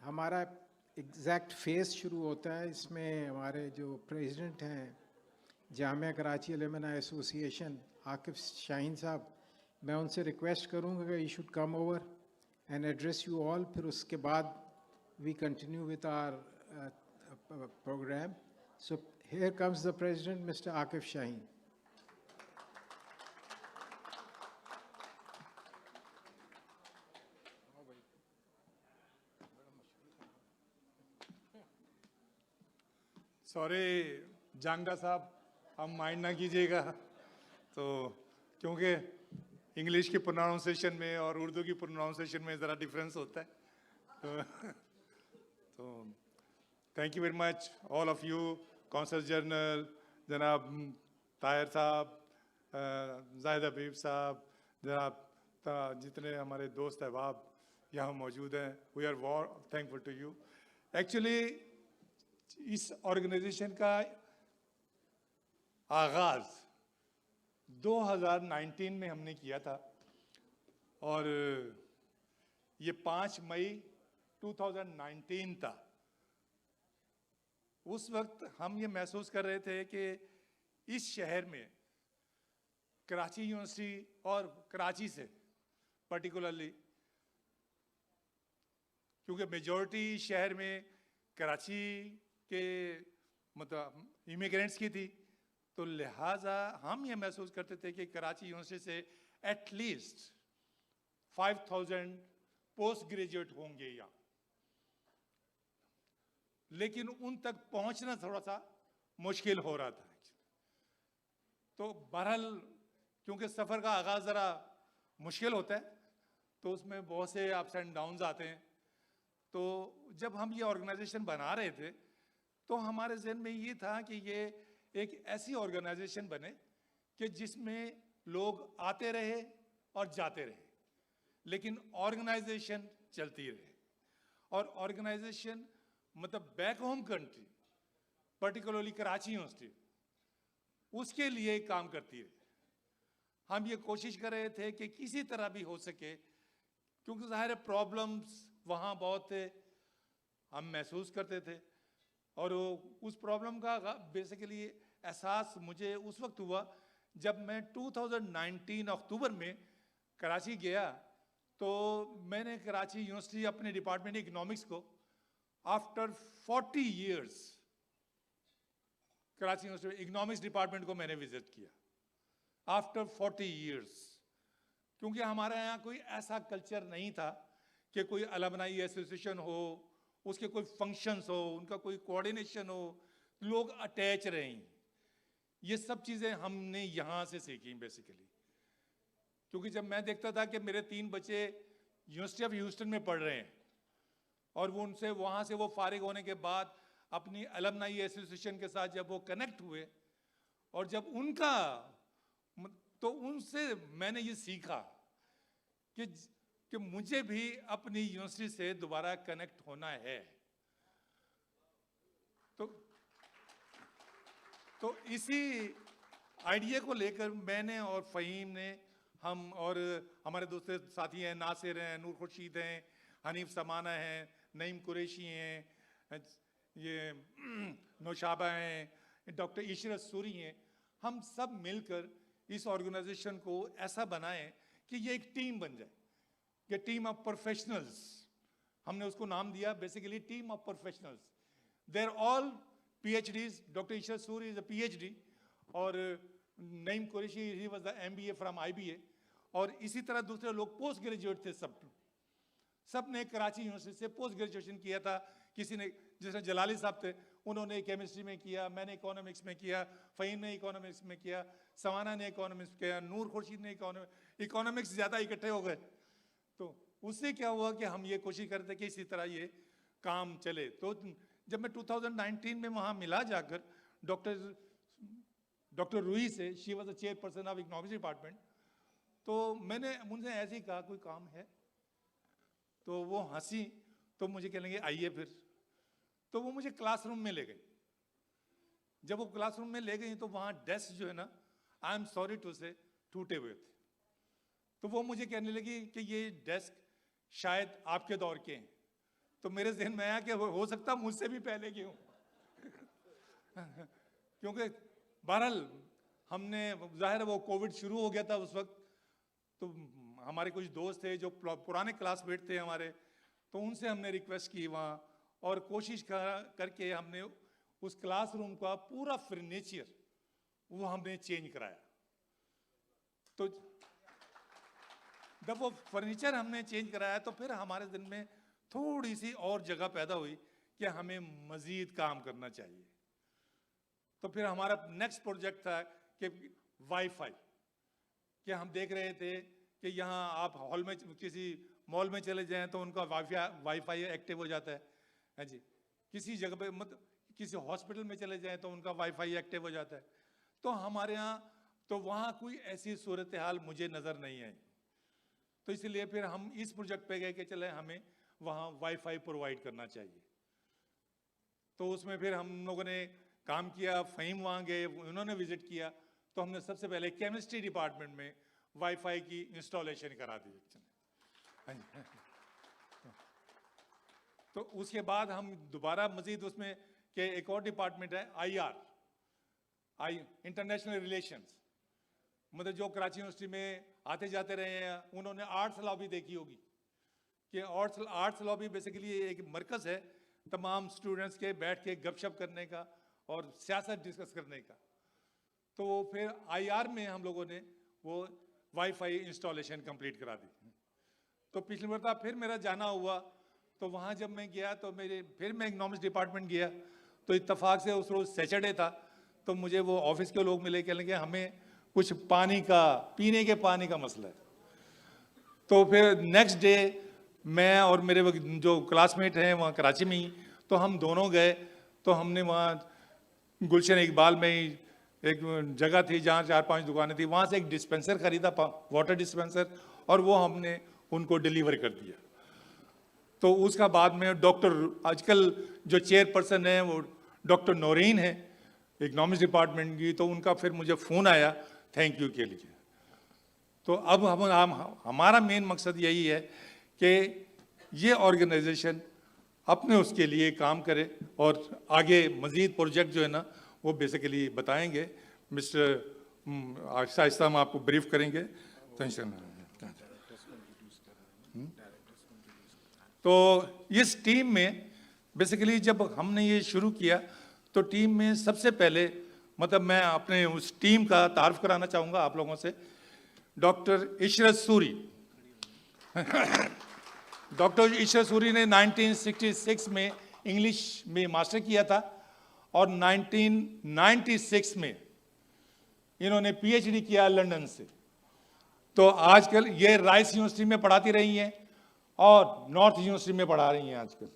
हमारा exact phase शुरू होता है। इसमें हमारे जो प्रेसिडेंट हैं जामिया कराची अलुमनाई एसोसिएशन आकिफ शाहीन साहब, मैं उनसे रिक्वेस्ट करूंगा कि you should come over and address you all. फिर उसके बाद we continue with our programme. So here comes the president mister Akif Shaheen. Sorry Jangra sahab, हम माइंड ना कीजिएगा। तो क्योंकि इंग्लिश की प्रोनाउंसिएशन में और उर्दू की प्रोनाउंसिएशन में ज़रा डिफरेंस होता है। तो thank you very much all of you, consul general जनाब ताहिर साहब, जाहिद हबीब साहब, जनाब जितने हमारे दोस्त अहबाब यहाँ मौजूद हैं, we are thankful to you. Actually इस ऑर्गेनाइजेशन का आगाज 2019 में हमने किया था और ये 5 मई 2019 था। उस वक्त हम ये महसूस कर रहे थे कि इस शहर में कराची यूनिवर्सिटी और कराची से पर्टिकुलरली, क्योंकि मेजॉरिटी शहर में कराची के मतलब इमिग्रेंट्स की थी, तो लिहाजा हम ये महसूस करते थे कि कराची यूनिवर्सिटी से एटलीस्ट 5000 पोस्ट ग्रेजुएट होंगे यहाँ, लेकिन उन तक पहुंचना थोड़ा सा मुश्किल हो रहा था। तो बहरहाल क्योंकि सफ़र का आगाज़ ज़रा मुश्किल होता है, तो उसमें बहुत से अप्स एंड डाउन्स आते हैं। तो जब हम ये ऑर्गेनाइजेशन बना रहे थे तो हमारे जहन में ये था कि ये एक ऐसी ऑर्गेनाइजेशन बने कि जिसमें लोग आते रहे और जाते रहे, लेकिन ऑर्गेनाइजेशन चलती रहे। और ऑर्गेनाइजेशन मतलब back home country, particularly Karachi university, उसके लिए काम करती रहे। हम ये कोशिश कर रहे थे कि किसी तरह भी हो सके, क्योंकि ज़ाहिर प्रॉब्लम्स वहाँ बहुत थे, हम महसूस करते थे। और उस प्रॉब्लम का बेसिकली एहसास मुझे उस वक्त हुआ जब मैं 2019 अक्टूबर में कराची गया। तो मैंने कराची यूनिवर्सिटी अपने डिपार्टमेंट इकोनॉमिक्स को after 40 years Karachi university economics department को मैंने विजिट किया आफ्टर 40 इयर्स, क्योंकि हमारे यहाँ कोई ऐसा कल्चर नहीं था कि कोई अलमनाई एसोसिएशन हो, उसके कोई फंक्शंस हो, उनका कोई कोऑर्डिनेशन हो, लोग अटैच रहें। ये सब चीज़ें हमने यहाँ से सीखी बेसिकली, क्योंकि जब मैं देखता था कि मेरे 3 बच्चे यूनिवर्सिटी ऑफ ह्यूस्टन में पढ़ रहे हैं और वो उनसे वहाँ से वो फारिग होने के बाद अपनी अलमनाई एसोसिएशन के साथ जब वो कनेक्ट हुए और जब उनका, तो उनसे मैंने ये सीखा कि मुझे भी अपनी यूनिवर्सिटी से दोबारा कनेक्ट होना है। तो इसी आइडिया को लेकर मैंने और फ़हीम ने, हम और हमारे दूसरे साथी हैं, नासिर हैं, नूर खुर्शीद हैं, हनीफ समाना हैं, नईम कुरैशी हैं, ये नौशाबा हैं, डॉक्टर इशरत सूरी हैं, हम सब मिलकर इस ऑर्गेनाइजेशन को ऐसा बनाएं कि ये एक टीम बन जाए, कि टीम ऑफ प्रोफेशनल्स। हमने उसको नाम दिया basically team of professionals. There all PhDs, doctor Ishrat Suri is a PhD और Naeem Qureshi he was the MBA from IBA, और इसी तरह दूसरे लोग पोस्ट ग्रेजुएट थे। सब ने कराची यूनिवर्सिटी से पोस्ट ग्रेजुएशन किया था। किसी ने, जैसे जलाली साहब थे, उन्होंने केमिस्ट्री में किया, मैंने इकोनॉमिक्स में किया, फ़हीम ने इकोनॉमिक्स में किया, समाना ने इकोनॉमिक्स में किया, नूर खुर्शीद ने इकोनॉमिक्स ज़्यादा इकट्ठे हो गए। तो उससे क्या हुआ कि हम ये कोशिश करते थे कि इसी तरह ये काम चले। तो जब मैं 2019 में वहाँ मिला जाकर डॉक्टर रूही से, she was the chairperson of economics department, तो मैंने उनसे ऐसे ही कहा कोई काम है, तो वो हंसी, तो मुझे कहने लगे आइए फिर। तो वो मुझे क्लासरूम में ले गई। जब वो क्लासरूम में ले गई तो वहाँ डेस्क जो है ना, आई एम सॉरी टू से, टूटे हुए थे। तो वो मुझे कहने लगी कि ये डेस्क शायद आपके दौर के हैं। तो मेरे जहन में आया कि हो सकता मुझसे भी पहले की हूँ क्योंकि बहरहाल हमने, जाहिर है वो कोविड शुरू हो गया था उस वक्त, तो हमारे कुछ दोस्त थे जो पुराने क्लासमेट थे हमारे, तो उनसे हमने रिक्वेस्ट की वहाँ, और कोशिश करके हमने उस क्लासरूम का पूरा फर्नीचर वो हमने चेंज कराया। तो जब वो फर्नीचर हमने चेंज कराया तो फिर हमारे दिन में थोड़ी सी और जगह पैदा हुई कि हमें मजीद काम करना चाहिए। तो फिर हमारा नेक्स्ट प्रोजेक्ट था कि वाईफाई, कि हम देख रहे थे कि यहाँ आप हॉल में किसी मॉल में चले जाएं तो उनका वाईफाई एक्टिव हो जाता है जी, किसी जगह पे मतलब किसी हॉस्पिटल में चले जाएं तो उनका वाईफाई एक्टिव हो जाता है। तो हमारे यहाँ तो वहाँ कोई ऐसी सूरत हाल मुझे नज़र नहीं आई, तो इसलिए फिर हम इस प्रोजेक्ट पे गए कि चले हमें वहाँ वाईफाई प्रोवाइड करना चाहिए। तो उसमें फिर हम लोगों ने काम किया, फ़हीम वहाँ गए, उन्होंने विजिट किया, तो हमने सबसे पहले केमिस्ट्री डिपार्टमेंट में वाईफाई की इंस्टॉलेशन करा दी। तो उसके बाद हम दोबारा मजीद उसमें के एक और डिपार्टमेंट है इंटरनेशनल रिलेशंस, मतलब जो कराची यूनिवर्सिटी में आते जाते रहे हैं, उन्होंने आर्ट्स लॉबी देखी होगी कि आर्ट्स लॉबी बेसिकली एक मरकज़ है तमाम स्टूडेंट्स के बैठ के गपशप करने का और सियासत डिस्कस करने का। तो फिर IR में हम लोगों ने वो वाईफाई इंस्टॉलेशन कंप्लीट करा दी। तो पिछली मरतबा फिर मेरा जाना हुआ, तो वहाँ जब मैं गया तो फिर मैं इकनॉमिक्स डिपार्टमेंट गया, तो इत्तेफाक से उस रोज़ सैटरडे था, तो मुझे वो ऑफिस के लोग मिले, कहने लगे हमें कुछ पानी का, पीने के पानी का मसला है। तो फिर नेक्स्ट डे मैं और मेरे जो क्लासमेट हैं वहाँ कराची में ही, तो हम दोनों गए, तो हमने वहाँ गुलशन इकबाल में ही एक जगह थी जहाँ 4-5 दुकानें थी, वहाँ से एक डिस्पेंसर खरीदा, वाटर डिस्पेंसर, और वो हमने उनको डिलीवर कर दिया। तो उसका बाद में डॉक्टर, आजकल जो चेयरपर्सन है वो डॉक्टर नौरीन है इकनॉमिक्स डिपार्टमेंट की, तो उनका फिर मुझे फ़ोन आया थैंक यू के लिए। तो अब हमारा मेन मकसद यही है कि ये ऑर्गेनाइजेशन अपने उसके लिए काम करे और आगे मज़ीद प्रोजेक्ट जो है ना वो बेसिकली बताएंगे। मिस्टर आहिस्ता आहिस्ता हम आपको ब्रीफ करेंगे। तो इस टीम में बेसिकली जब हमने ये शुरू किया तो टीम में सबसे पहले, मतलब मैं अपने उस टीम का तारुफ कराना चाहूँगा आप लोगों से। डॉक्टर इशरत सूरी डॉक्टर इशरत सूरी ने 1966 में इंग्लिश में मास्टर किया था और 1996 में इन्होंने PhD किया लंदन से। तो आजकल ये राइस यूनिवर्सिटी में पढ़ाती रही हैं और नॉर्थ यूनिवर्सिटी में पढ़ा रही हैं आजकल।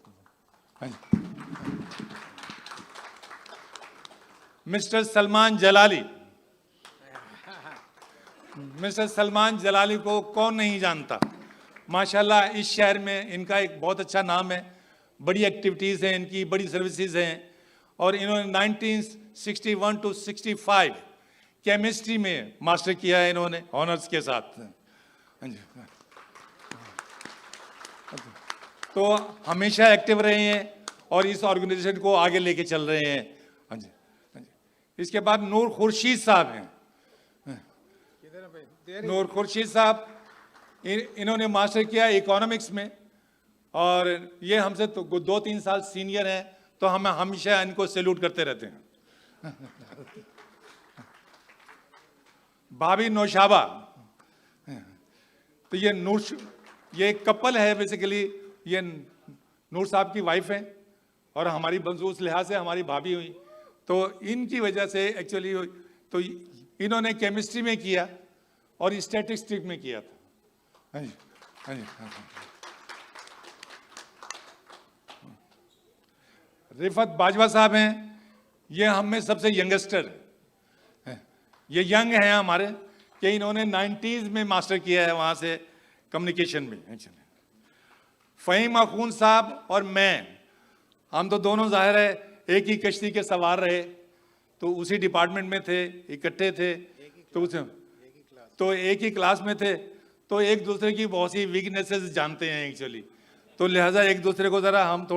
मिस्टर सलमान जलाली, मिस्टर सलमान जलाली को कौन नहीं जानता, माशाल्लाह इस शहर में इनका एक बहुत अच्छा नाम है, बड़ी एक्टिविटीज़ हैं इनकी, बड़ी सर्विसेज हैं। और इन्होंने 1961 to 65 केमिस्ट्री में मास्टर किया है इन्होंने ऑनर्स के साथ। तो हमेशा एक्टिव रहे हैं और इस ऑर्गेनाइजेशन को आगे लेके चल रहे हैं। हाँ जी, हाँ जी। इसके बाद नूर खुर्शीद साहब हैं। नूर खुर्शीद साहब इन्होंने मास्टर किया इकोनॉमिक्स में और ये हमसे तो 2-3 साल सीनियर हैं, तो हम हमेशा इनको सैल्यूट करते रहते हैं। भाभी नौशाबा, तो ये कपल है बेसिकली, ये नूर साहब की वाइफ है और हमारी उस लिहाज से हमारी भाभी हुई। तो इनकी वजह से एक्चुअली तो इन्होंने केमिस्ट्री में किया और स्टैटिस्टिक्स में किया था। हाँ जी, हाँ जी, हाँ जी। रिफत बाजवा साहब हैं, ये हम में सबसे यंगस्टर है, ये यंग हैं हमारे, कि इन्होंने 90s में मास्टर किया है वहाँ से कम्युनिकेशन में। फ़हीम अखून साहब और मैं, हम तो दोनों जाहिर है एक ही कश्ती के सवार रहे, तो उसी डिपार्टमेंट में थे, इकट्ठे थे, तो एक ही क्लास में थे, तो एक दूसरे की बहुत सी वीकनेसेस जानते हैं एक्चुअली। तो लिहाजा एक दूसरे को ज़रा हम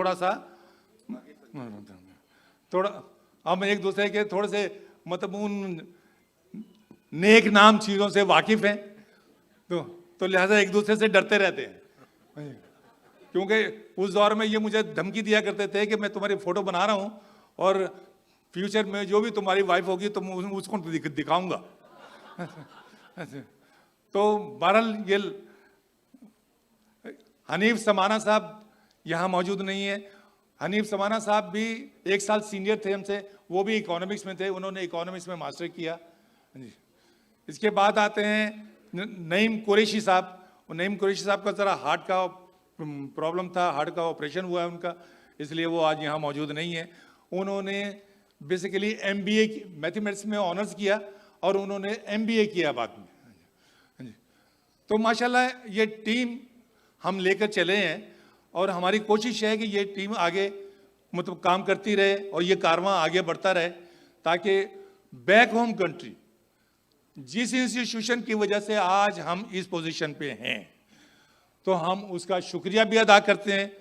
हम एक दूसरे के थोड़े से मतलब उन नेक नाम चीज़ों से वाकिफ़ हैं, तो लिहाजा एक दूसरे से डरते रहते हैं। क्योंकि उस दौर में ये मुझे धमकी दिया करते थे कि मैं तुम्हारी फ़ोटो बना रहा हूँ और फ्यूचर में जो भी तुम्हारी वाइफ होगी तो मैं उसको दिखाऊंगा। तो बहरहाल ये हनीफ समाना साहब यहाँ मौजूद नहीं है। हनीफ समाना साहब भी 1 साल सीनियर थे हमसे, वो भी इकोनॉमिक्स में थे, उन्होंने इकोनॉमिक्स में मास्टर किया। इसके बाद आते हैं नईम कुरैशी साहब। नईम कुरैशी साहब का ज़रा हार्ट का प्रॉब्लम था, हार्ट का ऑपरेशन हुआ है उनका, इसलिए वो आज यहाँ मौजूद नहीं है। उन्होंने बेसिकली MBA मैथमेटिक्स में ऑनर्स किया और उन्होंने MBA किया बाद में। तो माशाल्लाह ये टीम हम लेकर चले हैं और हमारी कोशिश है कि ये टीम आगे मतलब काम करती रहे और ये कारवां आगे बढ़ता रहे, ताकि बैक होम कंट्री जिस इंस्टीट्यूशन की वजह से आज हम इस पोजीशन पे हैं, तो हम उसका शुक्रिया भी अदा करते हैं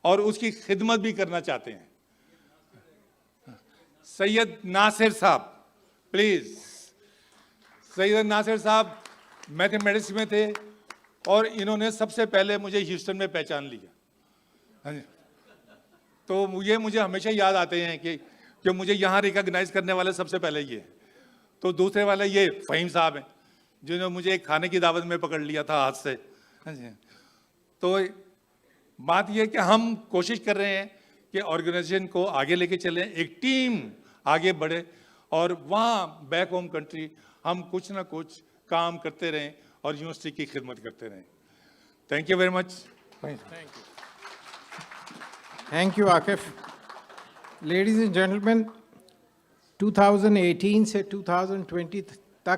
और उसकी खिदमत भी करना चाहते हैं। सैयद नासिर साहब, प्लीज। सैयद नासिर साहब मैथमेटिक्स में थे और इन्होंने सबसे पहले मुझे ह्यूस्टन में पहचान लिया। हाँ जी। तो ये मुझे हमेशा याद आते हैं कि मुझे यहाँ रिकॉग्नाइज करने वाले सबसे पहले ये। तो दूसरे वाले ये फ़हीम साहब हैं, जिन्होंने मुझे एक खाने की दावत में पकड़ लिया था हाथ से। हाँ जी। तो बात ये कि हम कोशिश कर रहे हैं कि ऑर्गेनाइजेशन को आगे लेके चलें, एक टीम आगे बढ़े और वहाँ बैक होम कंट्री हम कुछ ना कुछ काम करते रहें और यूनिवर्सिटी की खिदमत करते रहें। Thank you very much. Thank you Akif. Ladies and gentleman, 2018 से 2020